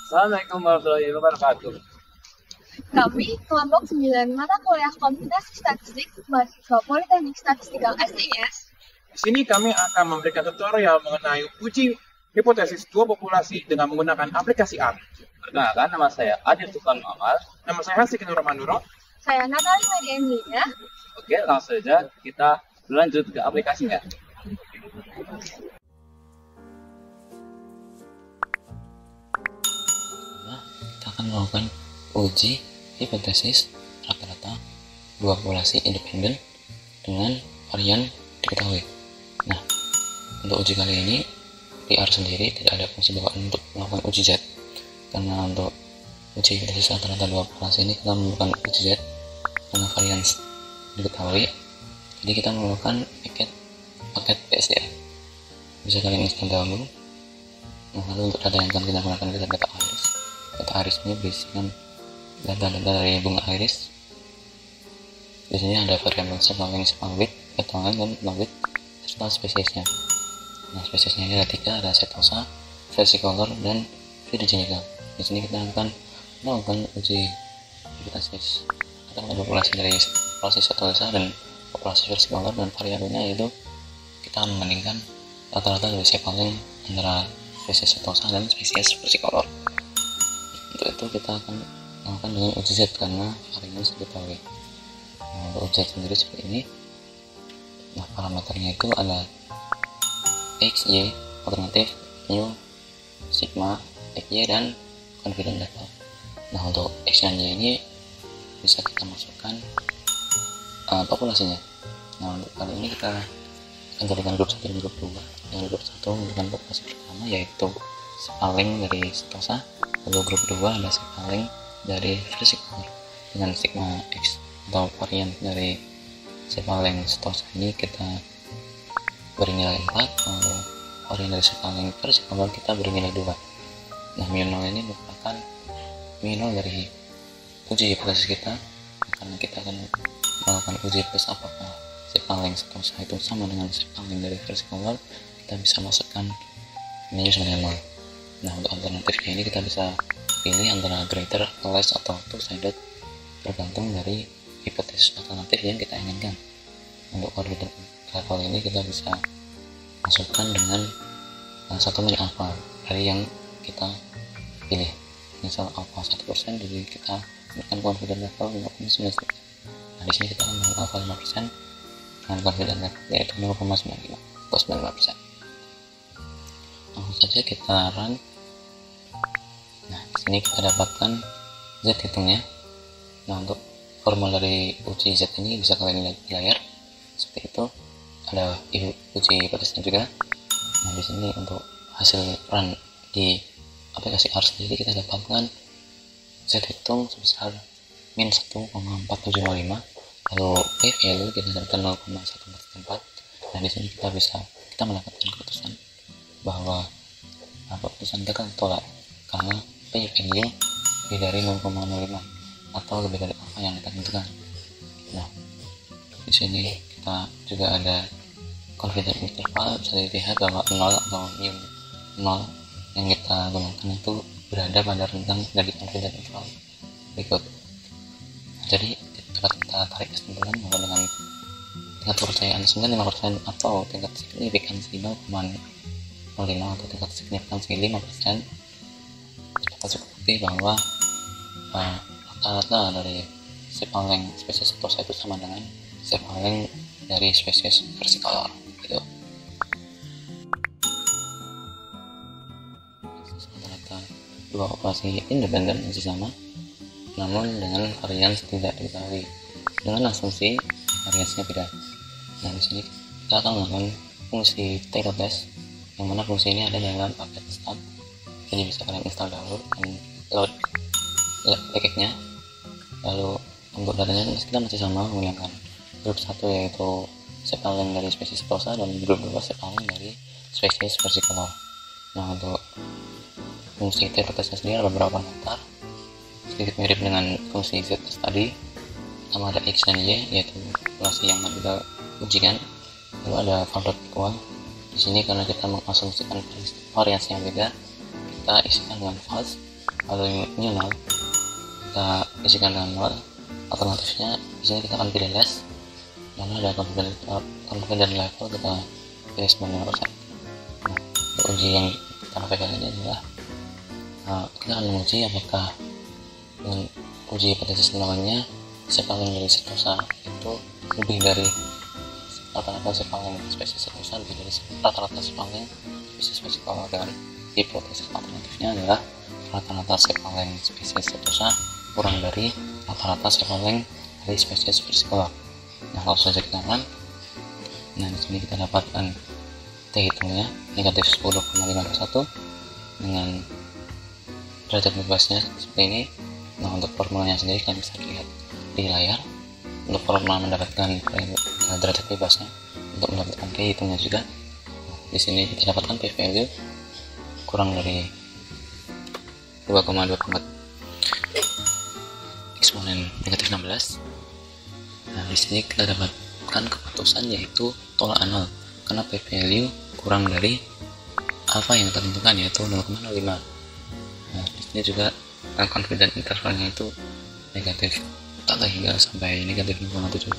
Assalamualaikum warahmatullahi wabarakatuh. Kami kelompok 9 mata kuliah Komputasi Statistik mahasiswa Politeknik Statistikal SIS. Di sini kami akan memberikan tutorial mengenai uji hipotesis dua populasi dengan menggunakan aplikasi R. Perkenalkan, nama saya Adil Tufan Muhammad. Nama saya Hasik Nur Manuro. Saya Natali Medianina. Oke, langsung saja kita lanjut ke aplikasinya. Kita akan melakukan uji hipotesis rata-rata dua populasi independen dengan varian diketahui. Nah, untuk uji kali ini di R sendiri tidak ada fungsi bawaan untuk melakukan uji Z, karena untuk uji hipotesis rata-rata dua populasi ini kita melakukan uji Z karena varian diketahui. Jadi kita melakukan paket PSDF. Bisa kalian install dahulu. Nah, lalu untuk data yang akan kita gunakan kita data iris. Data iris ini berisikan data-data dari bunga iris. Di sini ada variabel sampling width, keterangan dan width serta spesiesnya. Nah, spesiesnya ini ada 3, ada setosa, versicolor, dan virginica. Di sini kita akan melakukan uji hipotesis atau populasi dari populasi setosa dan populasi versicolor, dan variabelnya yaitu kita membandingkan rata-rata dari sampling antara spesies setosa dan spesies versicolor. Untuk itu kita akan melakukan dengan uji Z karena varian diketahui. Nah, untuk uji Z sendiri seperti ini. Nah, parameternya itu ada X, Y, alternatif, mu, sigma, XY, dan confidence level. Nah, untuk X dan Y ini bisa kita masukkan populasinya. Nah, untuk kali ini kita akan jadikan grup 1 dan grup 2. Yang grup 1 menggunakan populasi pertama yaitu sampling dari setosa, lalu grup 2 ada sampling dari versicolor dengan sigma X atau varian dari sampling setosa ini kita beri nilai 4, lalu varian dari sampling versicolor kita beri nilai 2. Nah, mu0 ini merupakan mu0 dari uji hipotesis kita, karena kita akan melakukan uji hipotesis apakah sampling setosa itu sama dengan sampling dari versicolor, kita bisa masukkan mu sama dengan 0. Nah, untuk alternatifnya ini kita bisa pilih antara greater, less, atau two-sided tergantung dari hipotesis alternatif yang kita inginkan. Untuk confidence level ini kita bisa masukkan dengan satu min alpha dari yang kita pilih. Misal alpha 1%, jadi kita berikan confidence level 0,9. Nah, di sini kita akan menggunakan alpha 5% dengan confidence level yaitu 0,95 atau 95%. Langsung saja kita run. Nah, di sini kita dapatkan Z hitungnya. Nah, untuk formula dari uji Z ini bisa kalian lihat di layar seperti itu. Ada uji hipotesisnya juga. Nah, di sini untuk hasil run di aplikasi R sendiri kita dapatkan Z hitung sebesar min 1,4755, lalu P value kita dapatkan 0,1434. Nah, di sini kita mendapatkan keputusan bahwa keputusan gagal tolak karena P value lebih dari 0,05 atau lebih dari apa yang kita tentukan. Nah, di sini kita juga ada confidence interval, bisa dilihat bahwa 0 atau mu0 yang kita gunakan itu berada pada rentang dari confidence interval berikut. Jadi dapat kita tarik kesimpulan bahwa dengan tingkat kepercayaan 95% atau tingkat signifikansi 0,05 atau tingkat signifikansi 5%, dapat terbukti bahwa rata-rata dari sampling spesies setosa itu sama dengan sampling dari spesies versicolor gitu. Rata-rata dua populasi independen masih sama, namun dengan varian tidak diketahui dengan asumsi variasinya beda. Nah, di sini kita akan melakukan fungsi Taylor test, yang mana fungsi ini ada dalam paket start. Jadi bisa kalian install dahulu dan load package-nya. Lalu untuk datanya kita masih sama menggunakan grup 1 yaitu sampling dari spesies setosa dan grup 2 sampling dari spesies versicolor. Nah, untuk fungsi Taylor test sendiri ada beberapa parameter sedikit mirip dengan fungsi Z tadi. Pertama ada X dan Y yaitu populasi yang kita ujikan. Lalu ada value equal. Di sini karena kita mengasumsikan variasi yang beda, kita isikan dengan false. Kalau ini 0, kita isikan dengan 0. Alternatifnya di sini kita akan pilih less, lalu ada confidence level kita pilih 95%. Nah, untuk uji yang kita lakukan ini adalah kita akan menguji apakah dengan uji hipotesis namanya sepaling dari setosa itu lebih dari rata-rata sepaling spesies setosa, lebih dari rata-rata sepaling spesies versicolor. Dan hipotesis alternatifnya adalah rata-rata sepaling spesies setosa kurang dari rata-rata sepaling dari spesies versicolor. Nah, langsung saja kita run. Nah, di sini kita dapatkan T hitungnya negatif 10,51 dengan derajat bebasnya seperti ini. Nah, untuk formulanya sendiri kalian bisa lihat di layar. Untuk formula mendapatkan derajat bebasnya, untuk mendapatkan T hitungnya juga. Nah, di sini kita dapatkan P value kurang dari 2,24 eksponen negatif 16. Nah, di sini kita dapatkan keputusan yaitu tolak 0 karena P value kurang dari alfa yang ditentukan yaitu 0,05. Nah, di sini juga confidence intervalnya itu negatif tak hingga sampai negatif 0,7.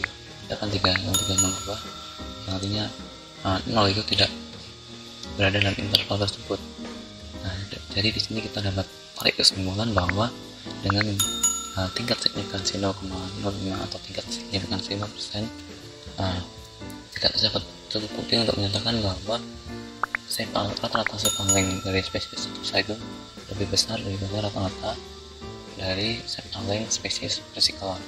Sedangkan 3,02 yang artinya 0 itu tidak berada dalam interval tersebut. Nah, jadi di sini kita dapat tarik kesimpulan bahwa dengan tingkat signifikansi 0,05 atau tingkat signifikansi 5%, tidak dapat cukup bukti untuk menyatakan bahwa rata-rata sepaling dari spesies setosa itu lebih besar daripada rata-rata dari sepaling spesies versicolor.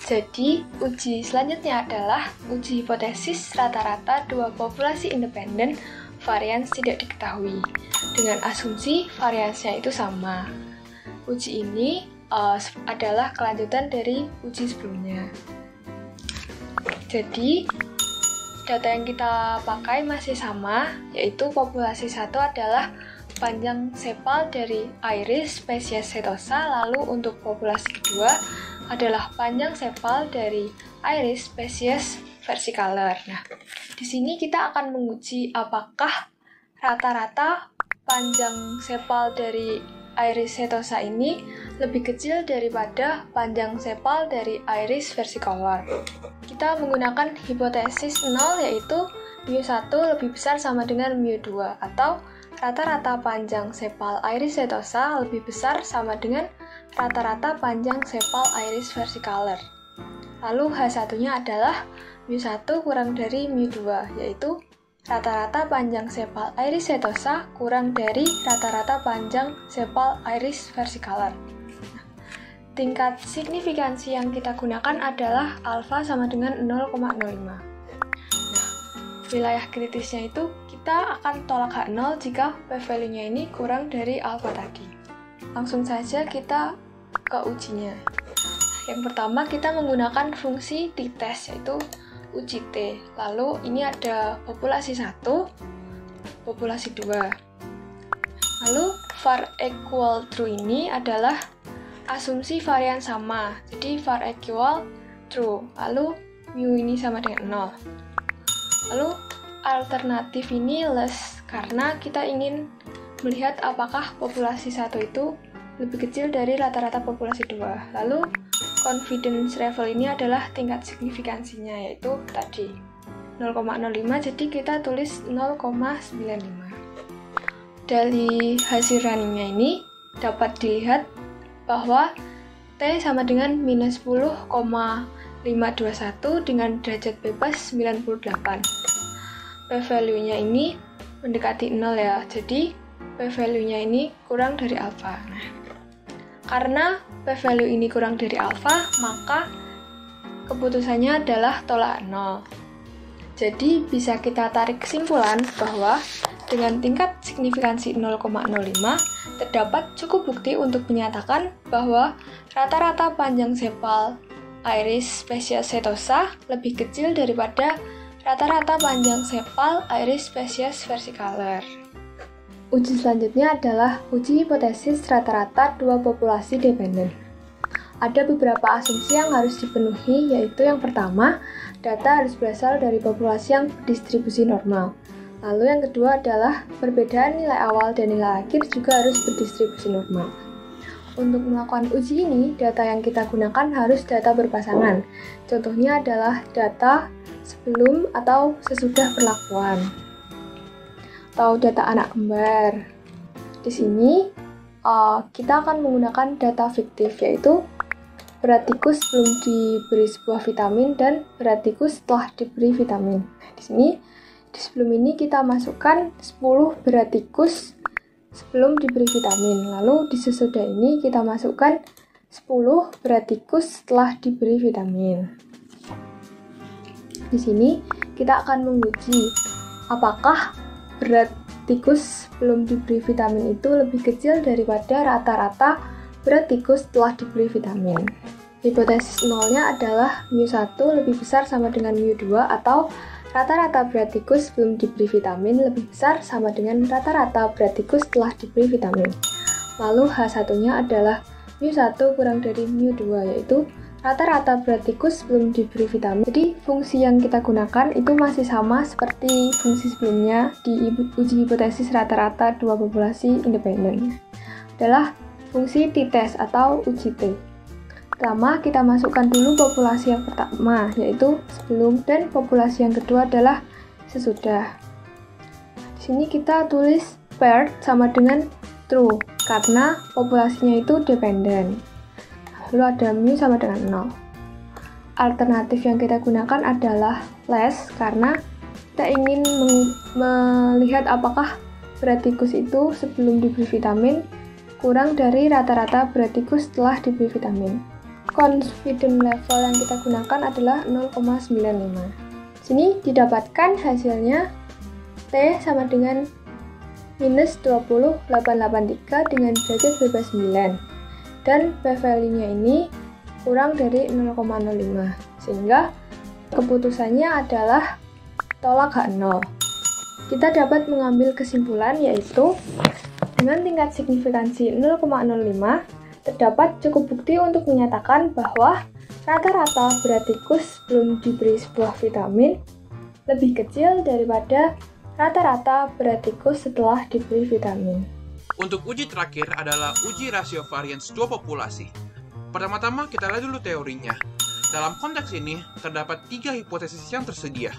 Jadi, uji selanjutnya adalah uji hipotesis rata-rata dua populasi independen varians tidak diketahui dengan asumsi variansnya itu sama. Uji ini adalah kelanjutan dari uji sebelumnya. Jadi, data yang kita pakai masih sama, yaitu populasi 1 adalah panjang sepal dari iris spesies setosa, lalu untuk populasi kedua adalah panjang sepal dari iris spesies versicolor. Nah, di sini kita akan menguji apakah rata-rata panjang sepal dari iris setosa ini lebih kecil daripada panjang sepal dari iris versicolor. Kita menggunakan hipotesis 0 yaitu mu1 lebih besar sama dengan mu2 atau rata-rata panjang sepal iris setosa lebih besar sama dengan rata-rata panjang sepal iris versicolor. Lalu H1-nya adalah mu1 kurang dari mu2 yaitu rata-rata panjang sepal iris setosa kurang dari rata-rata panjang sepal iris versicolor. Tingkat signifikansi yang kita gunakan adalah alfa sama dengan 0,05. Nah, wilayah kritisnya itu kita akan tolak H0 jika p-value-nya ini kurang dari alfa tadi. Langsung saja kita ke ujinya. Yang pertama kita menggunakan fungsi t-test yaitu uji T. Lalu ini ada populasi 1, populasi 2. Lalu var equal true ini adalah asumsi varian sama. Jadi var equal true. Lalu mu ini sama dengan 0. Lalu alternatif ini less karena kita ingin melihat apakah populasi 1 itu lebih kecil dari rata-rata populasi 2. Lalu confidence level ini adalah tingkat signifikansinya yaitu tadi 0,05, jadi kita tulis 0,95. Dari hasil runningnya ini dapat dilihat bahwa T sama dengan minus 10,521 dengan derajat bebas 98. P-value-nya ini mendekati 0 ya, jadi P-value-nya ini kurang dari alfa. Nah, karena P-value ini kurang dari alfa, maka keputusannya adalah tolak 0. Jadi bisa kita tarik kesimpulan bahwa dengan tingkat signifikansi 0,05 terdapat cukup bukti untuk menyatakan bahwa rata-rata panjang sepal iris spesies setosa lebih kecil daripada rata-rata panjang sepal iris spesies versicolor. Uji selanjutnya adalah uji hipotesis rata-rata dua populasi dependen. Ada beberapa asumsi yang harus dipenuhi, yaitu yang pertama, data harus berasal dari populasi yang berdistribusi normal. Lalu yang kedua adalah perbedaan nilai awal dan nilai akhir juga harus berdistribusi normal. Untuk melakukan uji ini, data yang kita gunakan harus data berpasangan. Contohnya adalah data sebelum atau sesudah perlakuan, atau data anak kembar. Di sini, kita akan menggunakan data fiktif, yaitu berat tikus sebelum diberi sebuah vitamin dan berat tikus setelah diberi vitamin. Di sini, di sebelum ini kita masukkan 10 berat tikus sebelum diberi vitamin. Lalu di sesudah ini kita masukkan 10 berat tikus setelah diberi vitamin. Di sini kita akan menguji apakah berat tikus sebelum diberi vitamin itu lebih kecil daripada rata-rata berat tikus setelah diberi vitamin. Hipotesis nolnya adalah mu1 lebih besar sama dengan mu2 atau rata-rata berat tikus sebelum diberi vitamin lebih besar sama dengan rata-rata berat tikus setelah diberi vitamin. Lalu H1-nya adalah mu1 kurang dari mu2, yaitu rata-rata berat tikus sebelum diberi vitamin. Jadi fungsi yang kita gunakan itu masih sama seperti fungsi sebelumnya di uji hipotesis rata-rata dua populasi independen. Adalah fungsi t-test atau uji T. Pertama, kita masukkan dulu populasi yang pertama, yaitu sebelum, dan populasi yang kedua adalah sesudah. Di sini kita tulis paired sama dengan true, karena populasinya itu dependen. Lalu ada mu sama dengan 0. Alternatif yang kita gunakan adalah less, karena kita ingin melihat apakah berat tikus itu sebelum diberi vitamin kurang dari rata-rata berat tikus setelah diberi vitamin. Confidence level yang kita gunakan adalah 0,95. Sini didapatkan hasilnya T sama dengan minus 20,883 dengan derajat bebas 9. Dan p-value-nya ini kurang dari 0,05. Sehingga keputusannya adalah tolak H0. Kita dapat mengambil kesimpulan yaitu dengan tingkat signifikansi 0,05, terdapat cukup bukti untuk menyatakan bahwa rata-rata berat tikus sebelum diberi sebuah vitamin lebih kecil daripada rata-rata berat tikus setelah diberi vitamin. Untuk uji terakhir adalah uji rasio varians dua populasi. Pertama-tama kita lihat dulu teorinya. Dalam konteks ini, terdapat 3 hipotesis yang tersedia.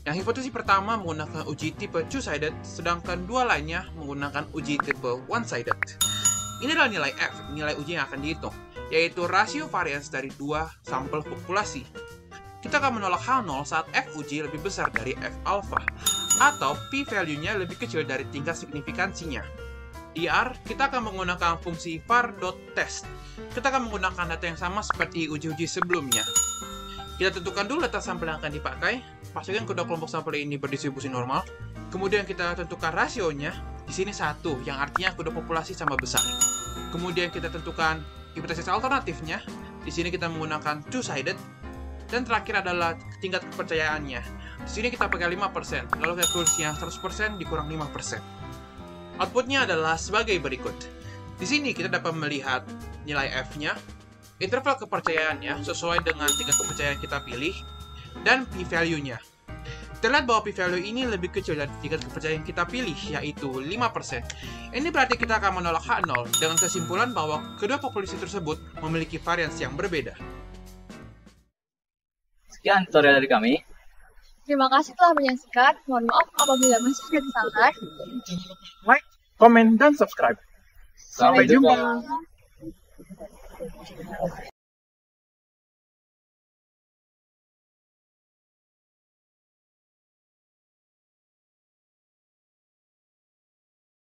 Yang hipotesis pertama menggunakan uji tipe two-sided, sedangkan 2 lainnya menggunakan uji tipe one-sided. Ini adalah nilai F, nilai uji yang akan dihitung, yaitu rasio varians dari 2 sampel populasi. Kita akan menolak H0 saat F uji lebih besar dari F alpha, atau p-value-nya lebih kecil dari tingkat signifikansinya. Di R, kita akan menggunakan fungsi var.test. Kita akan menggunakan data yang sama seperti uji-uji sebelumnya. Kita tentukan dulu data sampel yang akan dipakai, pastikan kedua kelompok sampel ini berdistribusi normal. Kemudian kita tentukan rasionya, di sini 1, yang artinya kedua populasi sama besar. Kemudian kita tentukan hipotesis alternatifnya, di sini kita menggunakan two-sided. Dan terakhir adalah tingkat kepercayaannya. Di sini kita pakai 5%, lalu kita tulisnya 100% dikurang 5%. Outputnya adalah sebagai berikut. Di sini kita dapat melihat nilai F-nya, interval kepercayaannya sesuai dengan tingkat kepercayaan kita pilih, dan p-value-nya. Terlihat bahwa p-value ini lebih kecil dari tingkat kepercayaan kita pilih, yaitu 5%. Ini berarti kita akan menolak H0 dengan kesimpulan bahwa kedua populasi tersebut memiliki varians yang berbeda. Sekian tutorial dari kami. Terima kasih telah menyaksikan. Mohon maaf apabila masih ada kesalahan. Jangan lupa like, komen, dan subscribe. Sampai jumpa.